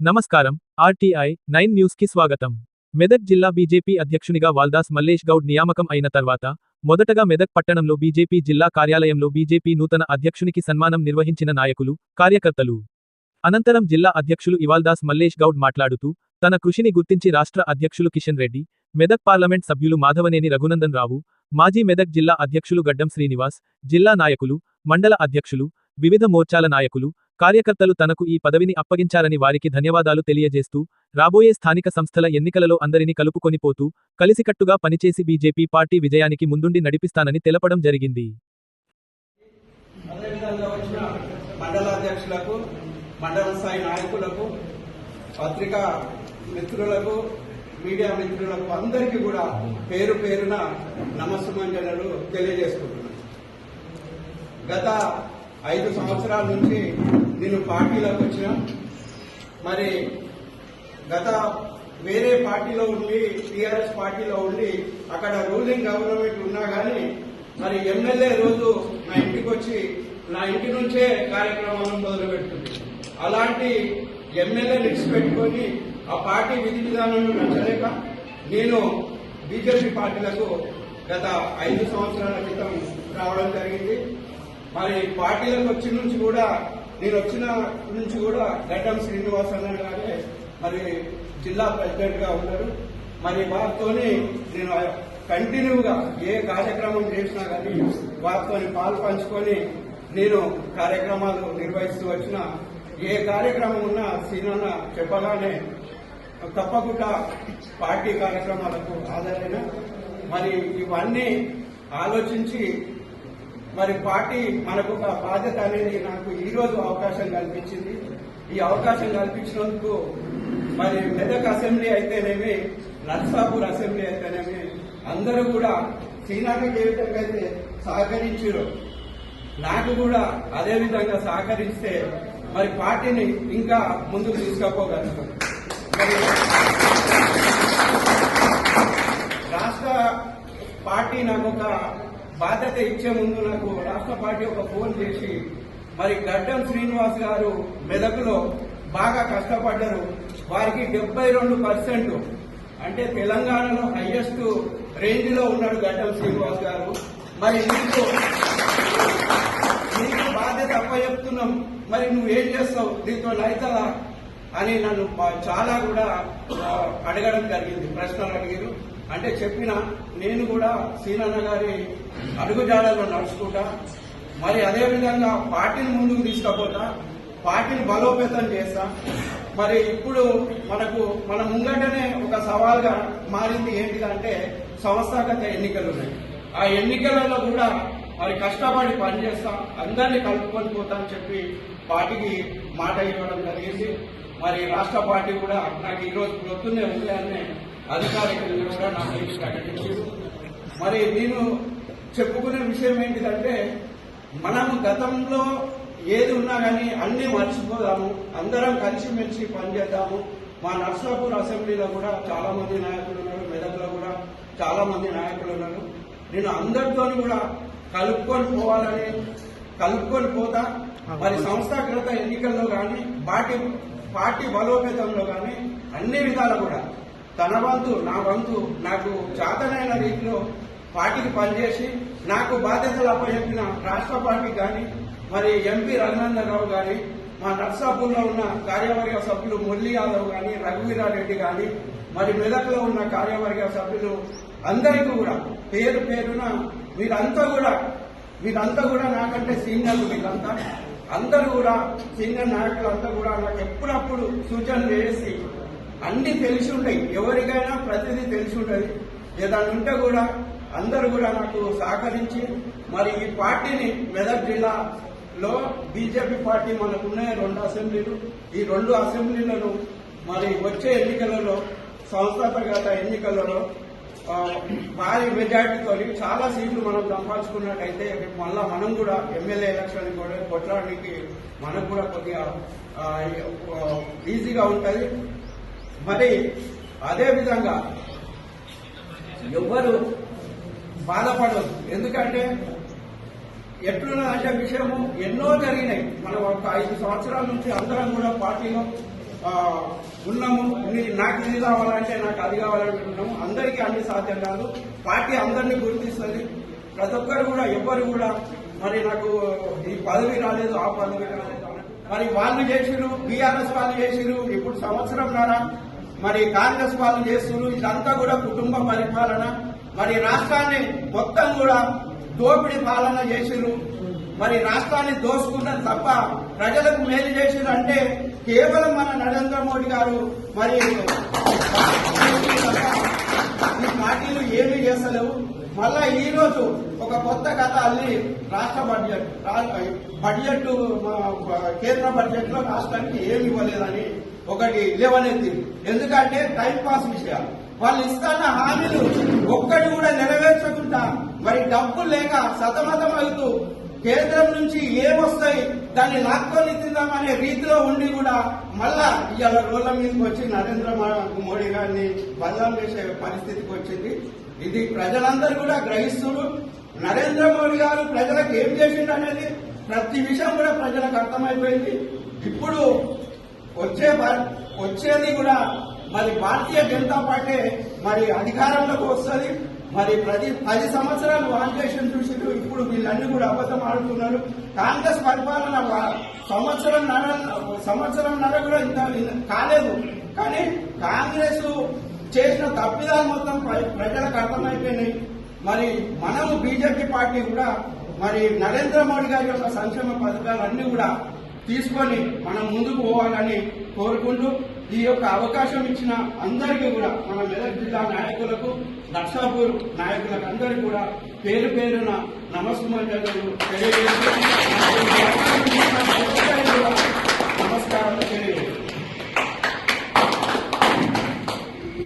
నమస్కారం. RTI 9 news కి స్వాగతం. మెదక్ జిల్లా బీజేపీ అధ్యక్షునిగా వాల్దాస్ మల్లేష్ గౌడ్ నియామకం అయిన తర్వాత మొదటగా మెదక్ పట్టణంలో బీజేపీ జిల్లా కార్యాలయంలో బీజేపీ నూతన అధ్యక్షునికి సన్మానం నిర్వహించిన నాయకులు, కార్యకర్తలు. అనంతరం జిల్లా అధ్యక్షులు ఇవాల్దాస్ మల్లేష్ గౌడ్ మాట్లాడుతూ, తన కృషిని గుర్తించి రాష్ట్ర అధ్యక్షులు కిషన్ రెడ్డి, మెదక్ పార్లమెంట్ సభ్యులు మాధవనేని రఘునందన్ రావు, మాజీ మెదక్ జిల్లా అధ్యక్షులు గడ్డం శ్రీనివాస్, జిల్లా నాయకులు, మండల అధ్యక్షులు, వివిధ మోర్చాల నాయకులు, కార్యకర్తలు తనకు ఈ పదవిని అప్పగించారని వారికి ధన్యవాదాలు తెలియజేస్తూ, రాబోయే స్థానిక సంస్థల ఎన్నికలలో అందరినీ కలుపుకొనిపోతూ, కలిసికట్టుగా పనిచేసి బీజేపీ పార్టీ విజయానికి ముందుండి నడిపిస్తానని తెలపడం జరిగింది. మండలాధ్యక్షులకు, మండల స్థాయి నాయకులకు, పత్రికా మిత్రులకు, మీడియా మిత్రులకు అందరికీ కూడా పేరు పేరున నమస్సుమంజనలు తెలియజేసుకుంటున్నాను. గత 5 సంవత్సరాల నుంచి నేను పార్టీలోకి వచ్చిన, మరి గత వేరే పార్టీలో ఉండి టీఆర్ఎస్ పార్టీలో ఉండి అక్కడ రూలింగ్ గవర్నమెంట్ ఉన్నా కానీ మరి ఎమ్మెల్యే రోజు నా ఇంటికి వచ్చి నా ఇంటి నుంచే కార్యక్రమాలను మొదలుపెడుతుంది. అలాంటి ఎమ్మెల్యే విడిచిపెట్టుకొని ఆ పార్టీ విధి విధానాలను నచ్చలేక నేను బీజేపీ పార్టీలకు గత 5 సంవత్సరాల క్రితం రావడం జరిగింది. మరి పార్టీలకు వచ్చిన నుంచి కూడా గడ్డం శ్రీనివాస్ అన్న గారే మరి జిల్లా ప్రెసిడెంట్ గా ఉన్నారు. మరి వారితోని నేను కంటిన్యూగా ఏ కార్యక్రమం చేసినా కానీ వారితో పాలు పంచుకొని నేను కార్యక్రమాలు నిర్వహిస్తూ వచ్చిన, ఏ కార్యక్రమం ఉన్నా సీనన్న చెప్పగానే తప్పకుండా పార్టీ కార్యక్రమాలకు హాజరైన, మరి ఇవన్నీ ఆలోచించి మరి పార్టీ మనకు ఒక బాధ్యత అనేది నాకు ఈ రోజు అవకాశం కల్పించింది. ఈ అవకాశం కల్పించినందుకు మరి మెదక్ అసెంబ్లీ అయితేనేమి, నర్సాపూర్ అసెంబ్లీ అయితేనేమి అందరూ కూడా సీనాకి ఏ విధంగా అయితే సహకరించారో నాకు కూడా అదే విధంగా సహకరిస్తే మరి పార్టీని ఇంకా ముందుకు తీసుకుపోగలుగుతాం. మరి రాష్ట్ర పార్టీ నాకు ఒక బాధ్యత ఇచ్చే ముందు నాకు రాష్ట్ర పార్టీ ఒక ఫోన్ చేసి, మరి గడ్డం శ్రీనివాస్ గారు మెదకులో బాగా కష్టపడ్డారు, వారికి 72% అంటే తెలంగాణలో హైయెస్ట్ రేంజ్ లో ఉన్నాడు గడ్డం శ్రీనివాస్ గారు. మరి నీకు బాధ్యత అప్పచెప్తున్నాం, మరి నువ్వేం చేస్తావు, దీంతో రైతలా అని నన్ను చాలా కూడా అడగడం జరిగింది, ప్రశ్నలు అడిగారు. అంటే చెప్పిన నేను కూడా సీనన్న గారి అడుగుజాడల్లో నడుచుకుంటా, మరి అదేవిధంగా పార్టీని ముందుకు తీసుకుపోతా, పార్టీని బలోపేతం చేస్తా. మరి ఇప్పుడు మన ముంగటనే ఒక సవాల్గా మారింది ఏంటిదంటే సంస్థాగత ఎన్నికలు ఉన్నాయి. ఆ ఎన్నికలలో కూడా మరి కష్టపడి పనిచేస్తా, అందరినీ కలుపుకొని పోతా అని చెప్పి పార్టీకి మాట ఇవ్వడం జరిగింది. మరి రాష్ట్ర పార్టీ కూడా నాకు ఈరోజు పొద్దున్నే ఉదయాన్నే అధికారికంగా కూడా నాకు ప్రకటించారు. మరి నేను చెప్పుకునే విషయం ఏంటిదంటే, మనము గతంలో ఏది ఉన్నా కానీ అన్ని మర్చిపోదాము, అందరం కలిసిమెలిసి పనిచేద్దాము. మా నర్సాపూర్ అసెంబ్లీలో కూడా చాలా మంది నాయకులు ఉన్నారు, మెదక్లో కూడా చాలా మంది నాయకులు ఉన్నారు. నేను అందరితో కూడా కలుపుకొని పోతా. మరి సంస్థాగత ఎన్నికల్లో కానీ పార్టీ బలోపేతంలో కానీ అన్ని విధాలు కూడా తన వంతు నా వంతు నాకు చేతనైన రీతిలో పార్టీకి పనిచేసి నాకు బాధ్యతలు అప్పచెప్పిన రాష్ట్ర పార్టీకి కానీ, మరి ఎంపీ రఘునందన్ రావు కానీ, మా నర్సాపూర్లో ఉన్న కార్యవర్గ సభ్యులు మురళీ యాదవ్ కానీ, రఘువీరారెడ్డి కానీ, మరి మెదక్లో ఉన్న కార్యవర్గ సభ్యులు అందరికీ కూడా పేరు పేరున వీరంతా కూడా నాకంటే సీనియర్లు, వీళ్ళంతా అందరూ కూడా సీనియర్ నాయకులంతా కూడా నాకు ఎప్పుడప్పుడు సూచనలు చేసి అన్ని తెలిసి ఉంటాయి, ఎవరికైనా ప్రతిదీ తెలిసి ఉంటుంది. ఏదైనా ఉంటే కూడా అందరూ కూడా నాకు సహకరించి మరి ఈ పార్టీని మెదక్ జిల్లాలో బీజేపీ పార్టీ మనకున్నాయి 2 అసెంబ్లీలు. ఈ 2 అసెంబ్లీలను మరి వచ్చే ఎన్నికలలో సంస్థాగత ఎన్నికలలో భారీ మెజార్టీతో చాలా సీట్లు మనం సంపాదించుకున్నట్టయితే మళ్ళా మనం కూడా ఎమ్మెల్యే ఎలక్షన్ కూడా కొట్టడానికి మనకు కూడా కొద్దిగా ఈజీగా ఉంటుంది. మరి అదేవిధంగా ఎవ్వరు బాధపడదు, ఎందుకంటే ఎట్లున్నదంటే విషయము ఎన్నో జరిగినాయి. మనం ఒక 5 సంవత్సరాల నుంచి అందరం కూడా పార్టీలో ఉన్నాము. నాకు ఇది కావాలంటే నాకు అది కావాలనుకుంటున్నాము. అందరికీ అన్ని సాధ్యం కాదు. పార్టీ అందరినీ గుర్తిస్తుంది. ప్రతి ఒక్కరు కూడా ఎవ్వరు కూడా మరి నాకు ఈ పదవి రాలేదు, ఆ పదవి రాలేదు, మరి వాళ్ళు చేసిరు, బీఆర్ఎస్ వాళ్ళు చేసిరు, ఇప్పుడు సంవత్సరంన్నర మరి కాంగ్రెస్ వాళ్ళు చేస్తున్నారు. ఇదంతా కూడా కుటుంబ పరిపాలన. మరి రాష్ట్రాన్ని మొత్తం కూడా దోపిడీ పాలన చేసిరు. మరి రాష్ట్రాన్ని దోసుకున్నది తప్ప ప్రజలకు మేలు చేసిరు అంటే కేవలం మన నరేంద్ర మోడీ గారు. మరి ఈ పార్టీలు ఏమీ చేస్తలేవు. మళ్ళా ఈ రోజు ఒక కొత్త కథ అల్లి రాష్ట్ర బడ్జెట్ కేంద్ర బడ్జెట్ లో రాష్ట్రానికి ఏమి ఇవ్వలేదని ఒకటి లేవనెత్తి. ఎందుకంటే టైం పాస్ విషయాలు. వాళ్ళు ఇస్తున్న హామీలు ఒక్కటి కూడా నెరవేర్చకుండా మరి డబ్బులు లేక సతమతం అవుతూ కేంద్రం నుంచి ఏమొస్తాయి దాన్ని లాక్కొని తిందామనే రీతిలో ఉండి కూడా మళ్ళా ఇవాళ రోడ్ల మీదకి వచ్చి నరేంద్ర మోడీ గారిని బదనాం చేసే పరిస్థితికి వచ్చింది. ఇది ప్రజలందరూ కూడా గ్రహిస్తున్నారు. నరేంద్ర మోడీ గారు ప్రజలకు ఏం చేసిండు అనేది ప్రతి విషయం కూడా ప్రజలకు అర్థమైపోయింది. ఇప్పుడు వచ్చేది కూడా మరి భారతీయ జనతా పార్టీ మరి అధికారంలోకి వస్తుంది. మరి 10 సంవత్సరాలు వాంకేషన్ చూసిరు. ఇప్పుడు వీళ్ళన్నీ కూడా అబద్ధం ఆడుతున్నారు. కాంగ్రెస్ పరిపాలన సంవత్సరంన్నర కూడా ఇంత కాలేదు. కానీ కాంగ్రెస్ చేసిన తప్పిదాలు మొత్తం ప్రజలకు అర్థమైపోయినాయి. మరి మనము బీజేపీ పార్టీ కూడా మరి నరేంద్ర మోడీ గారి యొక్క సంక్షేమ పథకాలన్నీ కూడా తీసుకొని మనం ముందుకు పోవాలని కోరుకుంటూ ఈ యొక్క అవకాశం ఇచ్చిన అందరికీ కూడా మన మెదక్ జిల్లా నాయకులకు, నర్సాపూర్ నాయకులకు అందరికీ కూడా పేరు పేరున నమస్కారాలు తెలియజేస్తూ నమస్కారాలు తెలియజేస్తాను.